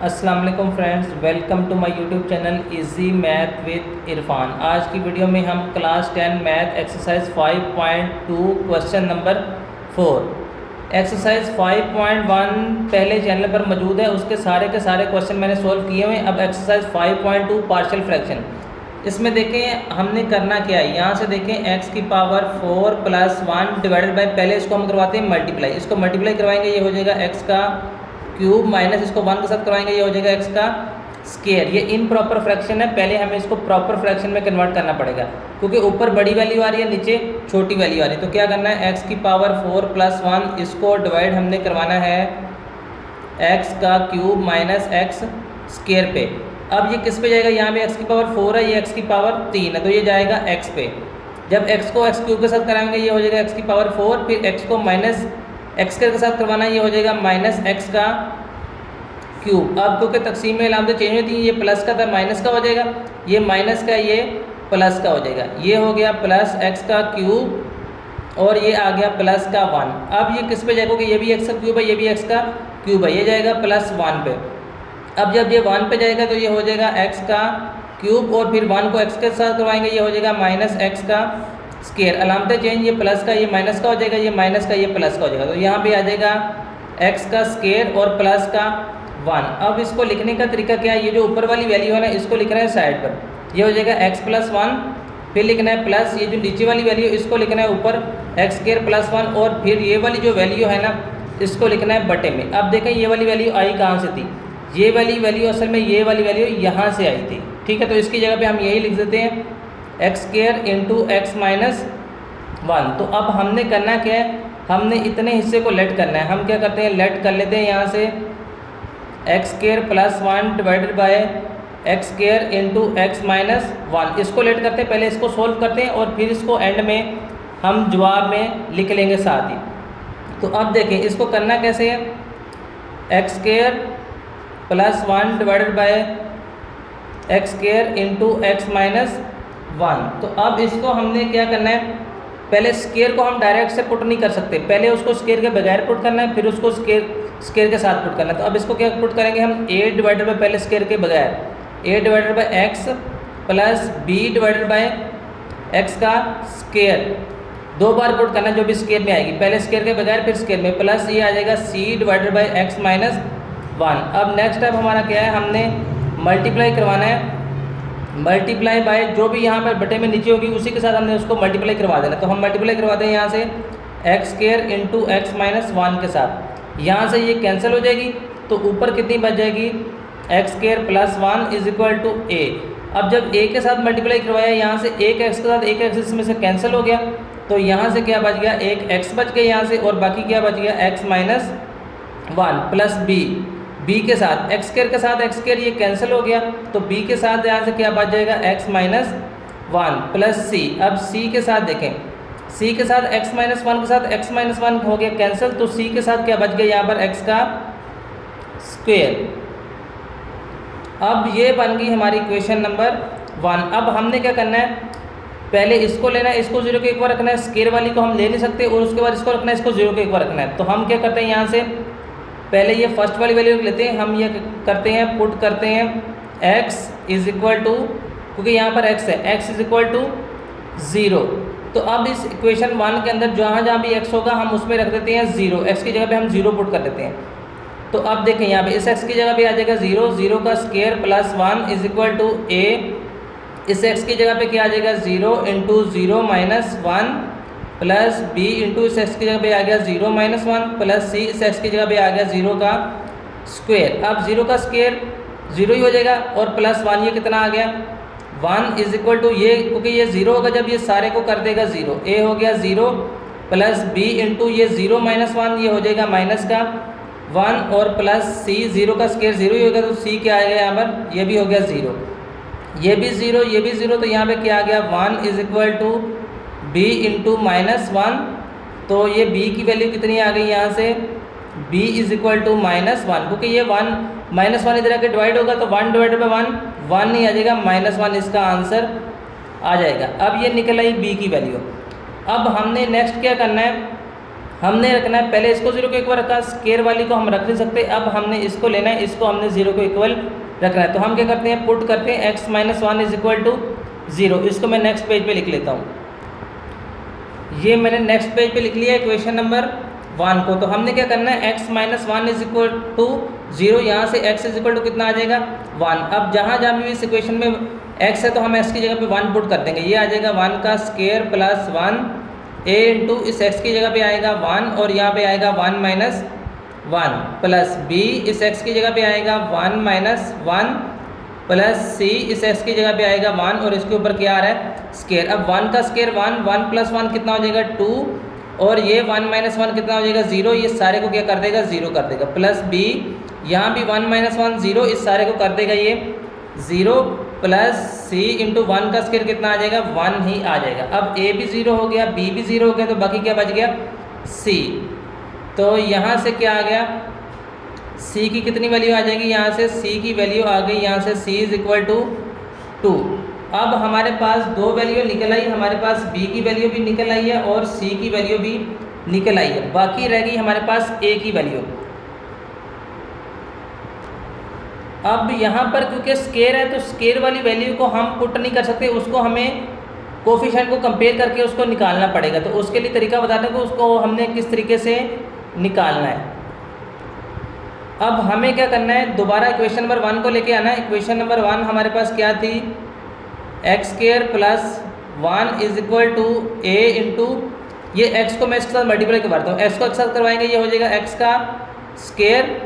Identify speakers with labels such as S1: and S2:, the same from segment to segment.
S1: अस्सलाम वालेकुम friends, welcome to my YouTube channel easy math with Irfan. आज की वीडियो में हम class 10 math exercise 5.2 question number 4 exercise 5.1 पहले चैनल पर मौजूद है, उसके सारे क्वेश्चन मैंने सोल्व किए हुए हैं। अब एक्सरसाइज 5.2 पार्शियल फ्रैक्शन, इसमें देखें हमने करना क्या है। यहाँ से देखें x की पावर 4 प्लस 1 डिवाइडेड बाई, पहले इसको हम करवाते हैं मल्टीप्लाई, इसको मल्टीप्लाई करवाएंगे ये हो जाएगा x का क्यूब माइनस इसको 1 के साथ करवाएंगे ये हो जाएगा x का स्केयर। ये इम्प्रॉपर फ्रैक्शन है, पहले हमें इसको प्रॉपर फ्रैक्शन में कन्वर्ट करना पड़ेगा क्योंकि ऊपर बड़ी वैल्यू आ रही है नीचे छोटी वैल्यू आ रही है। तो क्या करना है, x की पावर 4 प्लस 1 इसको डिवाइड हमने करवाना है x का क्यूब माइनस x स्केयर पे। अब ये किस पे जाएगा, यहाँ पे x की पावर 4 है, ये x की पावर 3 है, तो ये जाएगा x पे। जब x को x क्यूब के साथ कराएंगे ये हो जाएगा x की पावर 4, फिर x को माइनस x के साथ करवाना है ये हो जाएगा माइनस x का क्यूब। अब क्योंकि तकसीम में अलामतें चेंज होती हैं, ये प्लस का था माइनस का हो जाएगा, ये माइनस का ये प्लस का हो जाएगा, ये हो गया प्लस x का क्यूब और ये आ गया प्लस का 1। अब ये किस पे जाएगा कि ये भी x का क्यूब है, ये भी x का क्यूब है, ये जाएगा प्लस 1 पे। अब जब ये 1 पे जाएगा तो ये हो जाएगा x का क्यूब और फिर 1 को x के साथ करवाएंगे ये हो जाएगा माइनस x का स्केयर। अलामतें चेंज, ये प्लस का ये माइनस का हो जाएगा, ये माइनस का ये प्लस का हो जाएगा, तो यहाँ पे आ जाएगा x का स्केयर और प्लस का 1। अब इसको लिखने का तरीका क्या है, ये जो ऊपर वाली वैल्यू है ना इसको लिखना है साइड पर, ये हो जाएगा x प्लस 1, फिर लिखना है प्लस ये जो नीचे वाली वैल्यू इसको लिखना है ऊपर x स्केयर प्लस 1 और फिर ये वाली जो वैल्यू है ना इसको लिखना है बटे में। अब देखें ये वाली वैल्यू आई कहाँ से थी, ये वाली वैल्यू असल में ये वाली वैल्यू यहाँ से आई थी, ठीक है। तो इसकी जगह पे हम यही लिख देते हैं x square into x minus 1। तो अब हमने करना क्या है, हमने इतने हिस्से को लेट करना है। हम क्या करते हैं, लेट कर लेते हैं यहाँ से x square plus 1 divided by x square into x minus 1, इसको लेट करते हैं, पहले इसको सोल्व करते हैं और फिर इसको एंड में हम जवाब में लिख लेंगे साथ ही। तो अब देखें इसको करना कैसे है, x square plus 1 divided by x square into x minus 1। तो अब इसको हमने क्या करना है, पहले स्केयर को हम डायरेक्ट से पुट नहीं कर सकते, पहले उसको स्केयर के बगैर पुट करना है, फिर उसको स्केयर के साथ पुट करना है। तो अब इसको क्या पुट करेंगे हम, a डिवाइडेड बाय पहले स्केयर के बगैर a divided by x plus b divided by x का स्केयर, 2 बार पुट करना जो भी स्केयर में आएगी, पहले स्केयर के बगैर फिर स्केयर में, प्लस ये आ जाएगा c divided by x minus 1। अब नेक्स्ट स्टेप हमारा क्या है, हमने मल्टीप्लाई करवाना है, मल्टीप्लाई बाय जो भी यहाँ पर बटे में नीचे होगी उसी के साथ हमने उसको मल्टीप्लाई करवा देना। तो हम मल्टीप्लाई करवाते हैं यहाँ से x square into x minus 1 के साथ, यहाँ से ये कैंसिल हो जाएगी तो ऊपर कितनी बच जाएगी, x square plus 1 is equal to a. अब जब a के साथ मल्टीप्लाई करवाया यहाँ से एक x के साथ एक x इसमें से कैंसिल हो गया, तो यहाँ से क्या बच गया, एक x बच गया यहाँ से और बाकी क्या बच गया x माइनस 1 प्लस b के साथ एक्स स्केयर के साथ एक्स स्केयर ये कैंसिल हो गया, तो b के साथ यहाँ से क्या बच जाएगा x माइनस 1 प्लस c। अब c के साथ देखें, c के साथ x माइनस 1 के साथ x माइनस 1 हो गया कैंसिल, तो c के साथ क्या बच गया यहाँ पर x का स्क्वेयर। अब ये बन गई हमारी इक्वेशन नंबर 1। अब हमने क्या करना है, पहले इसको लेना है, इसको 0 के एक बार रखना है, स्क्वेयर वाली को हम ले नहीं सकते और उसके बाद इसको रखना है, इसको 0 के एक बार रखना है। तो हम क्या करते हैं, यहाँ से पहले ये फर्स्ट वाली वैल्यू लेते हैं, हम ये करते हैं पुट करते हैं x इज इक्वल टू, क्योंकि यहाँ पर x है, x इज इक्वल टू 0। तो अब इस इक्वेशन 1 के अंदर जहाँ भी x होगा हम उसमें रख देते हैं 0, x की जगह पे हम 0 पुट कर देते हैं। तो अब देखें यहाँ पे इस x की जगह पे आ जाएगा 0, 0 का square plus 1 is equal to a, इस x की जगह पे क्या आ जाएगा 0 into 0 minus 1 plus b into इस x की जगह पे आ गया 0 माइनस 1 प्लस c, इस x की जगह पे आ गया 0 का स्क्वायर। अब 0 का स्क्वायर 0 ही हो जाएगा और प्लस 1 ये कितना आ गया 1 इज इक्वल टू ये, क्योंकि ये 0 होगा जब ये सारे को कर देगा 0, a हो गया 0 प्लस b इंटू ये 0 माइनस 1 ये हो जाएगा माइनस का 1 और प्लस c, 0 का स्क्वायर 0 ही होगा तो c क्या आएगा यहाँ पर, ये भी हो गया 0, ये भी 0, ये भी 0, तो यहाँ पे क्या आ गया 1 is equal to b into minus 1। तो ये b की वैल्यू कितनी आ गई यहाँ से, b is equal to minus 1, क्योंकि ये 1 माइनस 1 इधर आके डिवाइड होगा तो 1 डिवाइड बाई 1 नहीं आ जाएगा, माइनस 1 इसका आंसर आ जाएगा। अब ये निकल आई b की वैल्यू। अब हमने नेक्स्ट क्या करना है, हमने रखना है, पहले इसको 0 को इक्वल रखा, स्केयर वाली को हम रख नहीं सकते, अब हमने इसको लेना है, इसको हमने 0 को इक्वल रखना है। तो हम क्या करते हैं, पुट करते हैं x - 1 = 0। इसको मैं नेक्स्ट पेज पे लिख लेता हूँ। ये मैंने नेक्स्ट पेज पे लिख लिया इक्वेशन नंबर 1 को। तो हमने क्या करना है, x - 1 = 0, यहाँ से x = कितना आ जाएगा 1। अब जहाँ जहाँ भी इस इक्वेशन में x है तो हम x की जगह पे 1 पुट कर देंगे। ये आ जाएगा 1 का स्केयर प्लस 1 a इंटू इस x की जगह पे आएगा 1 और यहाँ पे आएगा 1 - 1 प्लस b इस x की जगह पे आएगा 1 - 1 प्लस c इस x की जगह पे आएगा 1 और इसके ऊपर क्या आ रहा है, स्केयर। अब 1 का स्केयर 1, 1 + 1 कितना हो जाएगा 2 और ये 1 - 1 कितना हो जाएगा 0। ये सारे को क्या कर देगा 0 कर देगा, प्लस b यहाँ भी 1 - 1 0, इस सारे को कर देगा ये 0 प्लस c इंटू 1 का स्केयर कितना आ जाएगा 1 ही आ जाएगा। अब a भी 0 हो गया, b भी 0 हो गया, तो बाकी क्या बच गया c। तो यहाँ से क्या आ गया, c की कितनी वैल्यू आ जाएगी, यहाँ से c की वैल्यू आ गई, यहाँ से c = 2। अब हमारे पास दो वैल्यू निकल आई, हमारे पास b की वैल्यू भी निकल आई है और c की वैल्यू भी निकल आई है। बाकी रह गई हमारे पास a की वैल्यू। अब यहाँ पर क्योंकि स्केयर है तो स्केयर वाली वैल्यू को हम पुट नहीं कर सकते, उसको हमें कोफिशिएंट को कंपेयर करके उसको निकालना पड़ेगा। तो उसके लिए तरीका बताते हैं कि उसको हमने किस तरीके से निकालना है। अब हमें क्या करना है, दोबारा इक्वेशन नंबर 1 को लेके आना है। इक्वेशन नंबर 1 हमारे पास क्या थी, x² + 1 = a इंटू ये x को मैं इसके साथ मल्टीप्लाई करवाता हूँ, x को एक साथ करवाएंगे ये हो जाएगा x का स्केयर,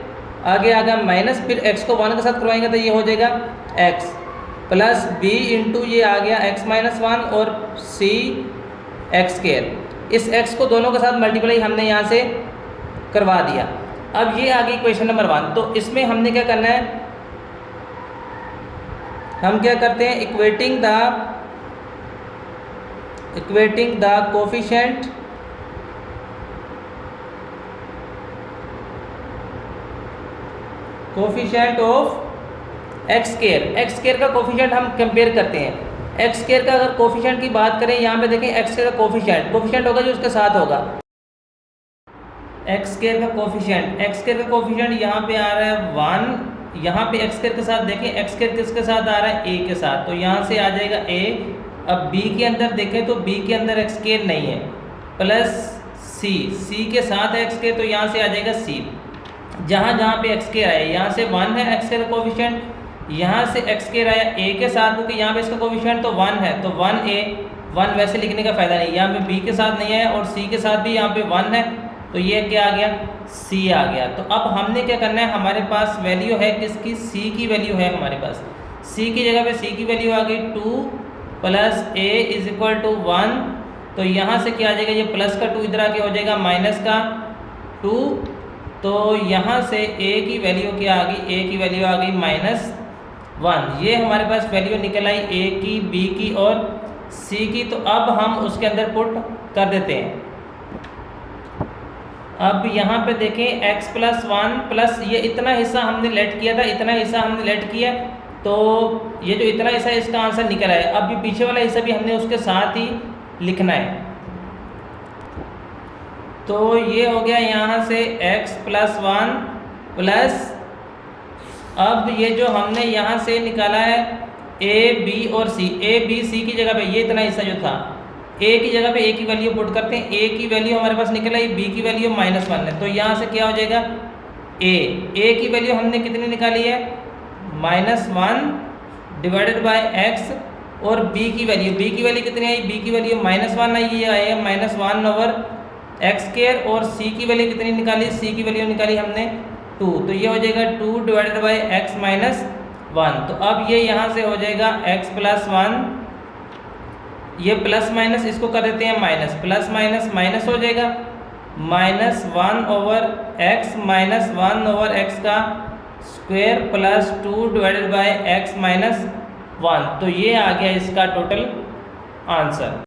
S1: आगे आ गया माइनस, फिर x को 1 के साथ करवाएंगे तो ये हो जाएगा x प्लस b इंटू ये आ गया x - 1 और c x²। इस x को दोनों के साथ मल्टीप्लाई हमने यहाँ से करवा दिया। अब ये आ गई इक्वेशन नंबर 1। तो इसमें हमने क्या करना है, हम क्या करते हैं, equating the coefficient of x² का कोफिशिएंट हम कंपेयर करते हैं। x² का अगर कोफिशिएंट की बात करें, यहाँ पे देखें x² का कोफिशिएंट होगा जो उसके साथ होगा, x² का कोफिशिएंट यहाँ पे आ रहा है 1, यहाँ पे x² के साथ देखें, x² किसके साथ आ रहा है a के साथ, तो यहाँ से आ जाएगा a। अब b के अंदर देखें तो b के अंदर x² नहीं है, प्लस c के साथ है x², तो यहाँ से आ जाएगा c। जहाँ जहाँ पे x² आया, यहाँ से 1 है x² का कोफिशिएंट, यहाँ से x² आया a के साथ, क्योंकि यहाँ पे इसका कोफिशिएंट तो 1 है, तो 1a 1 वैसे लिखने का फ़ायदा नहीं, यहाँ पे b के साथ नहीं आया और c के साथ भी यहाँ पे 1 है, तो ये क्या आ गया c आ गया। तो अब हमने क्या करना है, हमारे पास वैल्यू है किसकी, c की वैल्यू है हमारे पास। c की जगह पे c की वैल्यू आ गई 2 प्लस a = 1, तो यहाँ से क्या आ जाएगा, ये प्लस का 2 इधर आके हो जाएगा माइनस का 2, तो यहाँ से a की वैल्यू क्या आ गई, a की वैल्यू आ गई -1। ये हमारे पास वैल्यू निकल आई a की, b की और c की। तो अब हम उसके अंदर पुट कर देते हैं। अब यहाँ पे देखें x + 1 प्लस ये इतना हिस्सा हमने लेट किया था, इतना हिस्सा हमने लेट किया, तो ये जो इतना हिस्सा है इसका आंसर निकल आया। अब ये पीछे वाला हिस्सा भी हमने उसके साथ ही लिखना है। तो ये हो गया यहाँ से x + 1 प्लस, अब ये जो हमने यहाँ से निकाला है a b और c, a b c की जगह पे ये इतना हिस्सा जो था a की जगह पे a की वैल्यू पुट करते हैं। a की वैल्यू हमारे पास निकल आई, b की वैल्यू -1 है, तो यहाँ से क्या हो जाएगा a की वैल्यू हमने कितनी निकाली है -1 डिवाइडेड बाय x, और b की वैल्यू कितनी आई, b की वैल्यू -1 आई, ये आएगा -1/x², और c की वैल्यू कितनी निकाली, c की वैल्यू निकाली हमने 2, तो ये हो जाएगा 2 डिवाइडेड बाय x - 1। तो अब ये यहाँ से हो जाएगा x + 1, ये प्लस माइनस इसको कर देते हैं माइनस, प्लस माइनस माइनस हो जाएगा, -1/x - 1/x का square plus 2 divided by x - 1। तो ये आ गया इसका टोटल आंसर।